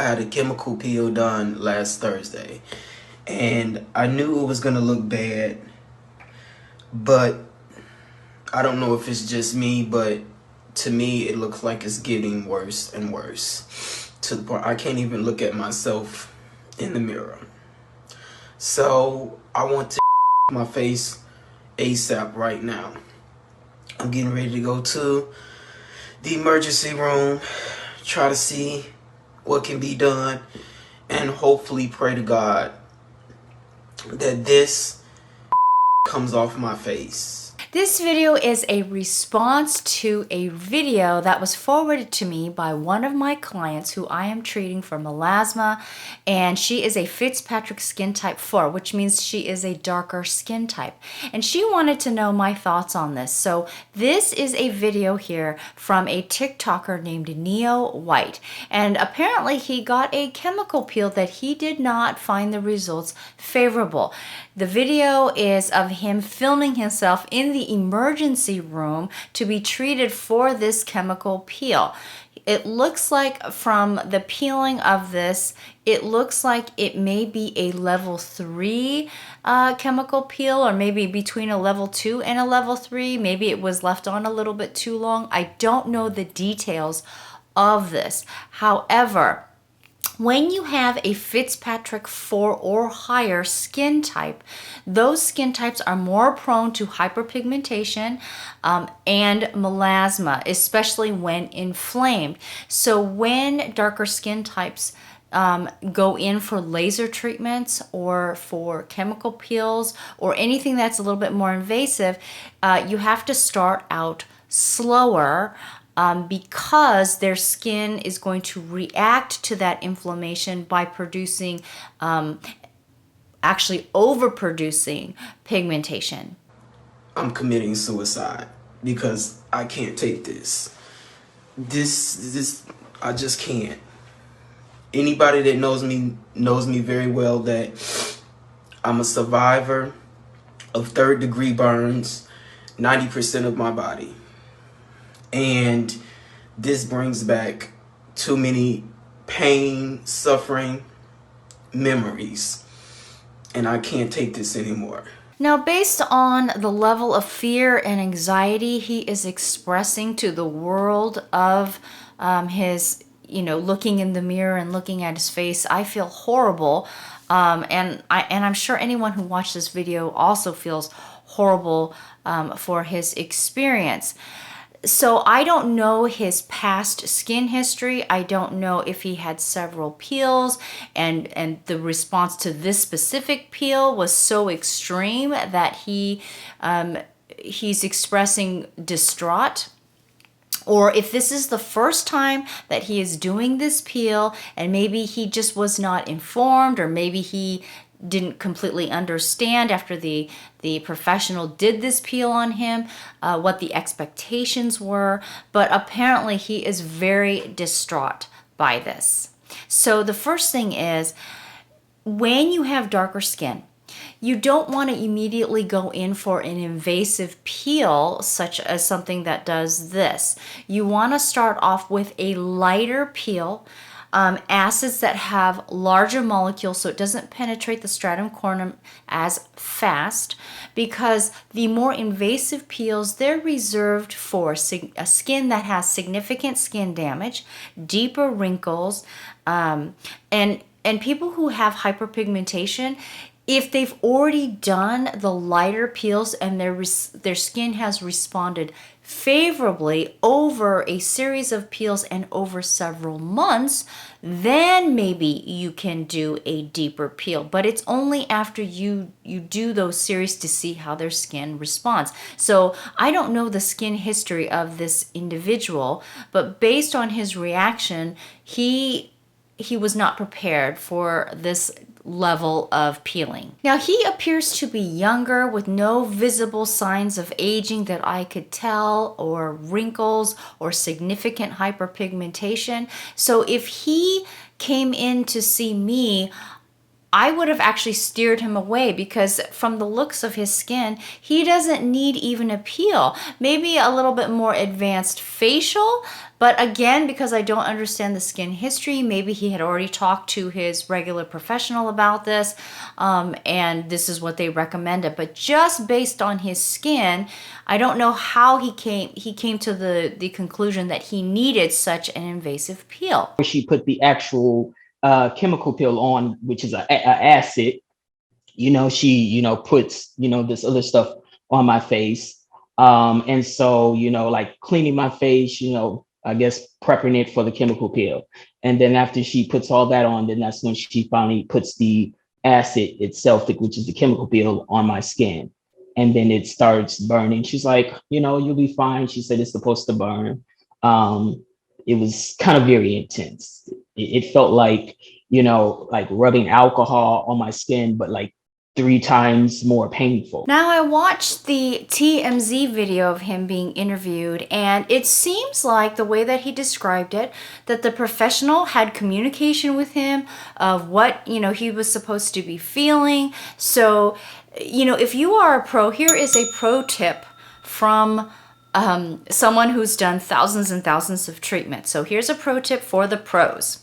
I had a chemical peel done last Thursday, and I knew it was gonna look bad, but I don't know if it's just me, but to me it looks like it's getting worse and worse to the point I can't even look at myself in the mirror. So I want to my face ASAP right now. I'm getting ready to go to the emergency room, try to see what can be done, and hopefully pray to God that this comes off my face. This video is a response to a video that was forwarded to me by one of my clients who I am treating for melasma, and she is a Fitzpatrick skin type 4, which means she is a darker skin type. And she wanted to know my thoughts on this. So this is a video here from a TikToker named Neyo White. And apparently he got a chemical peel that he did not find the results favorable. The video is of him filming himself in the emergency room to be treated for this chemical peel. It looks like from the peeling of this, it looks like it may be a level 3 chemical peel, or maybe between a level 2 and a level 3. Maybe it was left on a little bit too long. I don't know the details of this. However, when you have a Fitzpatrick 4 or higher skin type, those skin types are more prone to hyperpigmentation and melasma, especially when inflamed. So when darker skin types go in for laser treatments or for chemical peels or anything that's a little bit more invasive, you have to start out slower, because their skin is going to react to that inflammation by producing, actually overproducing pigmentation. I'm committing suicide because I can't take this. This, I just can't. Anybody that knows me very well that I'm a survivor of third-degree burns, 90% of my body. And this brings back too many pain, suffering memories. And I can't take this anymore. Now, based on the level of fear and anxiety he is expressing to the world of his, looking in the mirror and looking at his face, I feel horrible. And I'm sure anyone who watched this video also feels horrible for his experience. So I don't know his past skin history. I don't know if he had several peels and the response to this specific peel was so extreme that he's expressing distraught. Or if this is the first time that he is doing this peel and maybe he just was not informed, or maybe he didn't completely understand after the professional did this peel on him, what the expectations were, but apparently he is very distraught by this. So the first thing is, when you have darker skin, you don't want to immediately go in for an invasive peel, such as something that does this. You want to start off with a lighter peel, acids that have larger molecules so it doesn't penetrate the stratum corneum as fast, because the more invasive peels, they're reserved for a skin that has significant skin damage, deeper wrinkles, and people who have hyperpigmentation. If they've already done the lighter peels and their skin has responded favorably over a series of peels and over several months, then maybe you can do a deeper peel. But it's only after you do those series to see how their skin responds. So I don't know the skin history of this individual, but based on his reaction, he was not prepared for this level of peeling. Now, he appears to be younger with no visible signs of aging that I could tell, or wrinkles or significant hyperpigmentation. So if he came in to see me, I would have actually steered him away, because from the looks of his skin, he doesn't need even a peel. Maybe a little bit more advanced facial, but again, because I don't understand the skin history, maybe he had already talked to his regular professional about this, and this is what they recommended. But just based on his skin, I don't know how he came to the conclusion that he needed such an invasive peel. She put the actual chemical peel on, which is a acid. She puts this other stuff on my face, and so like cleaning my face, I guess prepping it for the chemical peel. And then after she puts all that on, then that's when she finally puts the acid itself, which is the chemical peel, on my skin. And then it starts burning. She's like, you'll be fine. She said it's supposed to burn. It was kind of very intense. It felt like, like rubbing alcohol on my skin, but like 3 times more painful. Now, I watched the TMZ video of him being interviewed, and it seems like the way that he described it, that the professional had communication with him of what, he was supposed to be feeling. So, if you are a pro, here is a pro tip from someone who's done thousands and thousands of treatments. So here's a pro tip for the pros.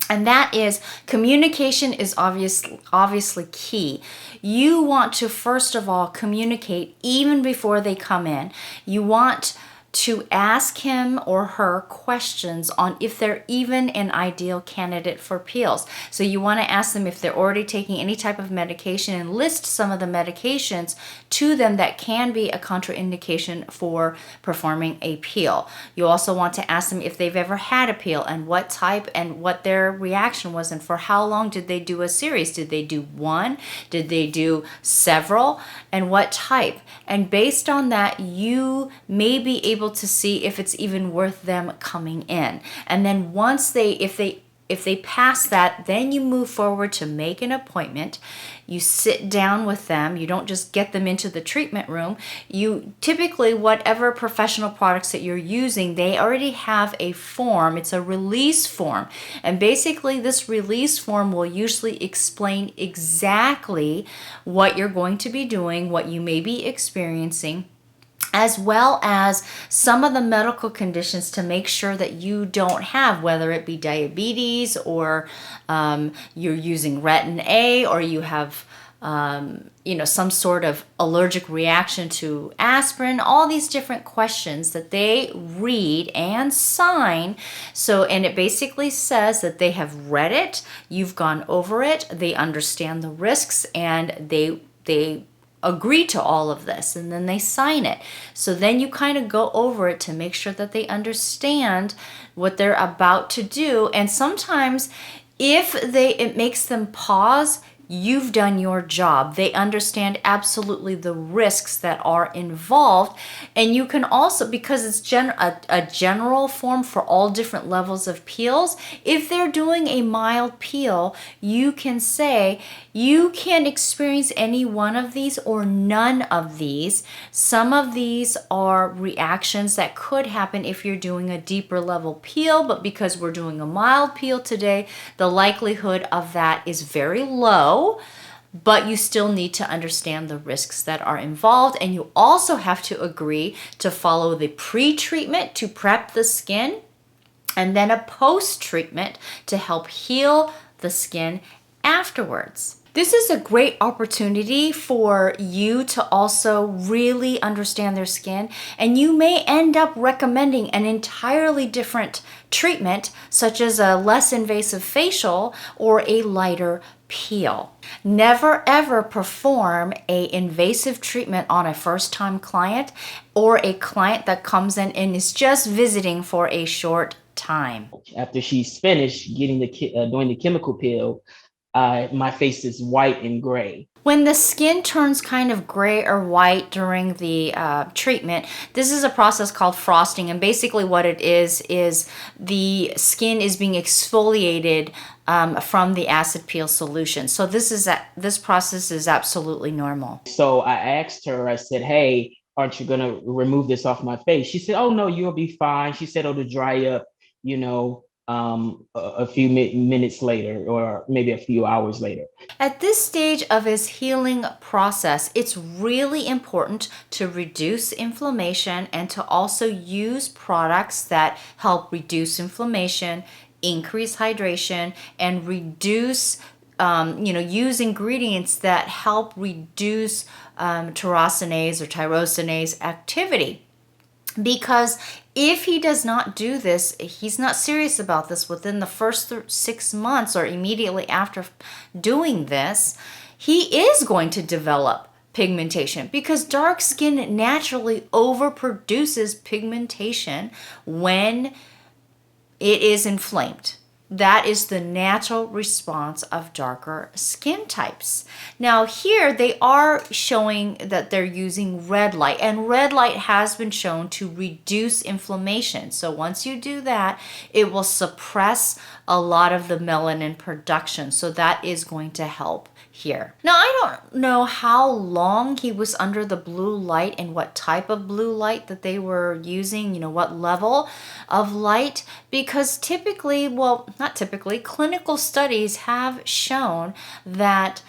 And that is, communication is obviously key. You want to, first of all, communicate even before they come in. You want to ask him or her questions on if they're even an ideal candidate for peels. So you want to ask them if they're already taking any type of medication, and list some of the medications to them that can be a contraindication for performing a peel. You also want to ask them if they've ever had a peel and what type and what their reaction was, and for how long did they do a series. Did they do one? Did they do several? And what type? And based on that, you may be able to see if it's even worth them coming in. And then once if they pass that, then you move forward to make an appointment. You sit down with them. You don't just get them into the treatment room. You typically, whatever professional products that you're using, they already have a form. It's a release form. And basically, this release form will usually explain exactly what you're going to be doing, what you may be experiencing, as well as some of the medical conditions to make sure that you don't have, whether it be diabetes or you're using retin A, or you have some sort of allergic reaction to aspirin, all these different questions that they read and sign. So, and it basically says that they have read it, you've gone over it, they understand the risks, and they agree to all of this, and then they sign it. So then you kind of go over it to make sure that they understand what they're about to do. And sometimes if it makes them pause, you've done your job. They understand absolutely the risks that are involved. And you can also, because it's a general form for all different levels of peels, if they're doing a mild peel, you can say, you can experience any one of these or none of these. Some of these are reactions that could happen if you're doing a deeper level peel, but because we're doing a mild peel today, the likelihood of that is very low. But you still need to understand the risks that are involved, and you also have to agree to follow the pre-treatment to prep the skin, and then a post-treatment to help heal the skin afterwards. This is a great opportunity for you to also really understand their skin, and you may end up recommending an entirely different treatment, such as a less invasive facial or a lighter peel. Never ever perform an invasive treatment on a first-time client or a client that comes in and is just visiting for a short time. After she's finished getting doing the chemical peel, my face is white and gray. When the skin turns kind of gray or white during the treatment, this is a process called frosting. And basically what it is the skin is being exfoliated from the acid peel solution. So this process is absolutely normal. So I asked her, I said, hey, aren't you going to remove this off my face? She said, oh, no, you'll be fine. She said, oh, to dry up, a few minutes later, or maybe a few hours later. At this stage of his healing process, it's really important to reduce inflammation and to also use products that help reduce inflammation, increase hydration, and reduce, use ingredients that help reduce tyrosinase or tyrosinase activity. Because if he does not do this, he's not serious about this within the first 6 months or immediately after doing this, he is going to develop pigmentation, because dark skin naturally overproduces pigmentation when it is inflamed. That is the natural response of darker skin types. Now here they are showing that they're using red light, and red light has been shown to reduce inflammation. So once you do that, it will suppress a lot of the melanin production. So that is going to help here. Now, I don't know how long he was under the blue light and what type of blue light that they were using, what level of light, because typically, well, not typically, clinical studies have shown that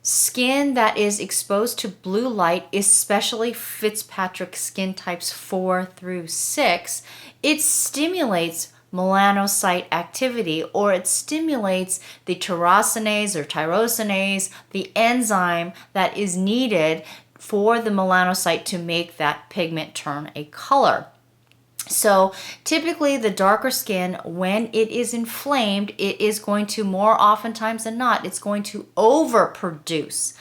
skin that is exposed to blue light, especially Fitzpatrick skin types 4 through 6, it stimulates melanocyte activity, or it stimulates the tyrosinase or tyrosinase, the enzyme that is needed for the melanocyte to make that pigment turn a color. So typically the darker skin, when it is inflamed, it is going to, more oftentimes than not, it's going to overproduce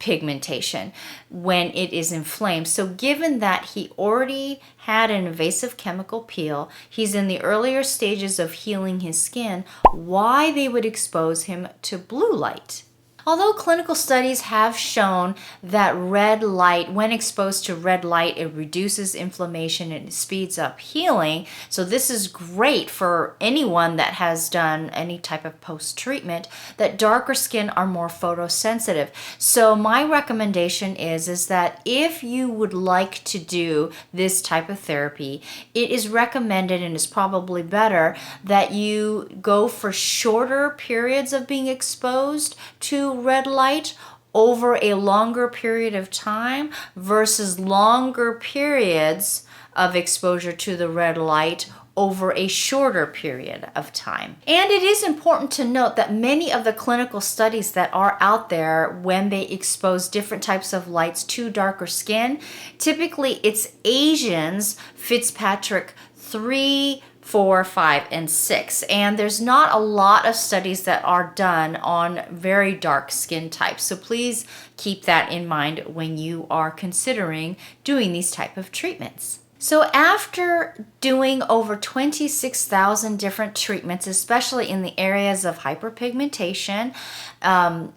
pigmentation when it is inflamed. So given that he already had an invasive chemical peel, he's in the earlier stages of healing his skin, why they would expose him to blue light? Although clinical studies have shown that red light, when exposed to red light, it reduces inflammation and it speeds up healing. So this is great for anyone that has done any type of post-treatment, that darker skin are more photosensitive. So my recommendation is that if you would like to do this type of therapy, it is recommended, and is probably better, that you go for shorter periods of being exposed to red light over a longer period of time versus longer periods of exposure to the red light over a shorter period of time. And it is important to note that many of the clinical studies that are out there, when they expose different types of lights to darker skin, typically it's Asians, Fitzpatrick 3, 4, 5, and 6. And there's not a lot of studies that are done on very dark skin types. So please keep that in mind when you are considering doing these type of treatments. So after doing over 26,000 different treatments, especially in the areas of hyperpigmentation,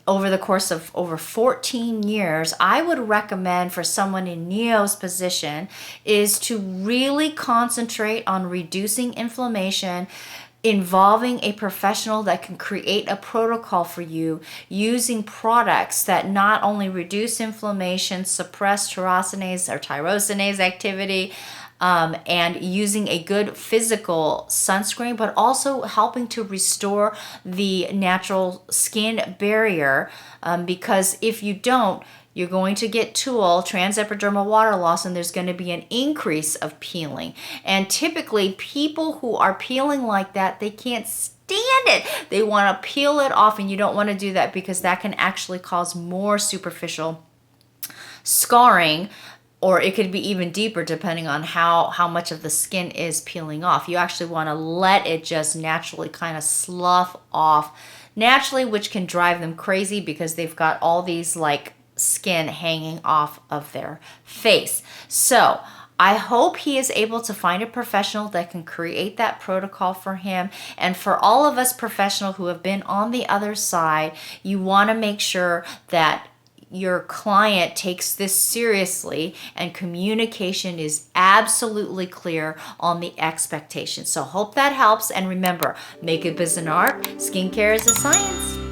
over the course of over 14 years, I would recommend for someone in Neyo's position is to really concentrate on reducing inflammation, involving a professional that can create a protocol for you, using products that not only reduce inflammation, suppress tyrosinase or tyrosinase activity, and using a good physical sunscreen, but also helping to restore the natural skin barrier, because if you don't, you're going to get transepidermal water loss, and there's going to be an increase of peeling. And typically people who are peeling like that, they can't stand it. They want to peel it off, and you don't want to do that, because that can actually cause more superficial scarring, or it could be even deeper depending on how much of the skin is peeling off. You actually want to let it just naturally kind of slough off naturally, which can drive them crazy because they've got all these like skin hanging off of their face. So I hope he is able to find a professional that can create that protocol for him. And for all of us professionals who have been on the other side, you want to make sure that your client takes this seriously and communication is absolutely clear on the expectations. So hope that helps. And remember, makeup is an art, skincare is a science.